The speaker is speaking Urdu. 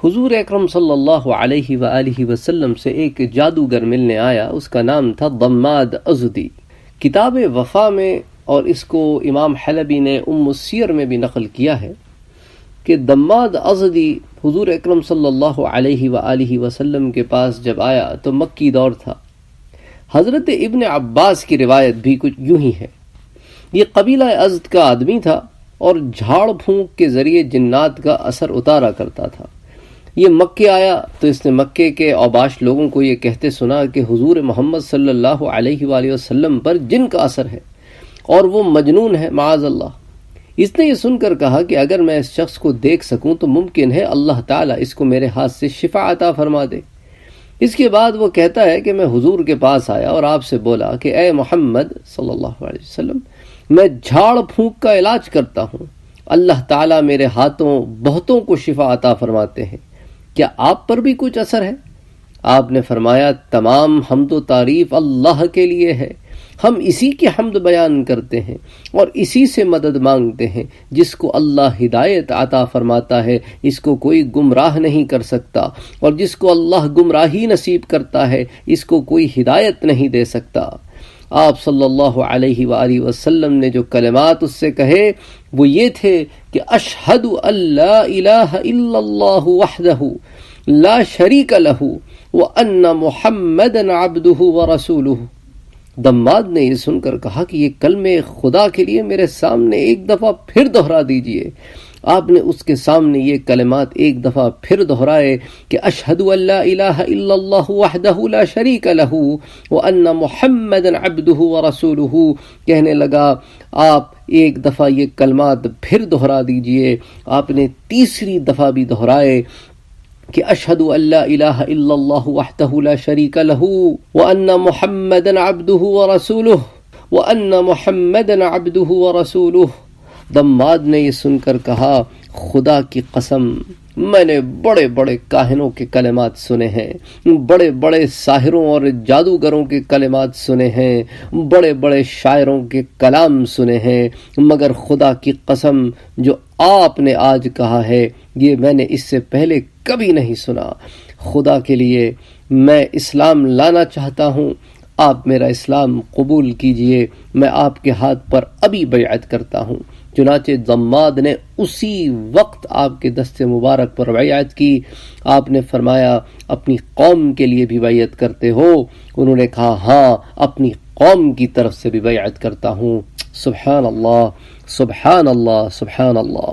حضور اکرم صلی اللہ علیہ وآلہ وسلم سے ایک جادوگر ملنے آیا، اس کا نام تھا ضماد ازدی۔ کتاب وفا میں، اور اس کو امام حلبی نے السیر میں بھی نقل کیا ہے کہ ضماد ازدی حضور اکرم صلی اللہ علیہ وآلہ وسلم کے پاس جب آیا تو مکی دور تھا۔ حضرت ابن عباس کی روایت بھی کچھ یوں ہی ہے۔ یہ قبیلہ ازد کا آدمی تھا اور جھاڑ پھونک کے ذریعے جنات کا اثر اتارا کرتا تھا۔ یہ مکے آیا تو اس نے مکے کے اوباش لوگوں کو یہ کہتے سنا کہ حضور محمد صلی اللہ علیہ وآلہ وسلم پر جن کا اثر ہے اور وہ مجنون ہے معاذ اللہ۔ اس نے یہ سن کر کہا کہ اگر میں اس شخص کو دیکھ سکوں تو ممکن ہے اللہ تعالیٰ اس کو میرے ہاتھ سے شفا عطا فرما دے۔ اس کے بعد وہ کہتا ہے کہ میں حضور کے پاس آیا اور آپ سے بولا کہ اے محمد صلی اللہ علیہ وسلم، میں جھاڑ پھونک کا علاج کرتا ہوں، اللہ تعالیٰ میرے ہاتھوں بہتوں کو شفا عطا فرماتے ہیں، کیا آپ پر بھی کچھ اثر ہے؟ آپ نے فرمایا تمام حمد و تعریف اللہ کے لیے ہے، ہم اسی کی حمد بیان کرتے ہیں اور اسی سے مدد مانگتے ہیں۔ جس کو اللہ ہدایت عطا فرماتا ہے اس کو کوئی گمراہ نہیں کر سکتا، اور جس کو اللہ گمراہی نصیب کرتا ہے اس کو کوئی ہدایت نہیں دے سکتا۔ آپ صلی اللہ علیہ وآلہ وسلم نے جو کلمات اس سے کہے وہ یہ تھے کہ اشہد ان لا الہ الا اللہ وحدہ لا شریک لہ وان محمدا عبدہ ورسولہ۔ ضماد نے یہ سن کر کہا کہ یہ کلمے خدا کے لیے میرے سامنے ایک دفعہ پھر دہرا دیجئے۔ آپ نے اس کے سامنے یہ کلمات ایک دفعہ پھر دہرائے کہ اشہد ان لا الہ الا اللہ وحدہ لا شریک لہ وان محمدا عبدہ ورسولہ۔ کہنے لگا آپ ایک دفعہ یہ کلمات پھر دہرا دیجئے۔ آپ نے تیسری دفعہ بھی دہرائے کہ اشہد ان لا الہ الا اللہ وحدہ لا شریک لہ وان محمدا عبدہ ورسولہ وان محمدا عبدہ ورسولہ۔ ضماد نے یہ سن کر کہا خدا کی قسم، میں نے بڑے بڑے کاہنوں کے کلمات سنے ہیں، بڑے بڑے ساحروں اور جادوگروں کے کلمات سنے ہیں، بڑے بڑے شاعروں کے کلام سنے ہیں، مگر خدا کی قسم جو آپ نے آج کہا ہے یہ میں نے اس سے پہلے کبھی نہیں سنا۔ خدا کے لیے میں اسلام لانا چاہتا ہوں، آپ میرا اسلام قبول کیجئے، میں آپ کے ہاتھ پر ابھی بیعت کرتا ہوں۔ چنانچہ ضماد نے اسی وقت آپ کے دست مبارک پر بیعت کی۔ آپ نے فرمایا اپنی قوم کے لیے بھی بیعت کرتے ہو؟ انہوں نے کہا ہاں، اپنی قوم کی طرف سے بھی بیعت کرتا ہوں۔ سبحان اللہ، سبحان اللہ، سبحان اللہ۔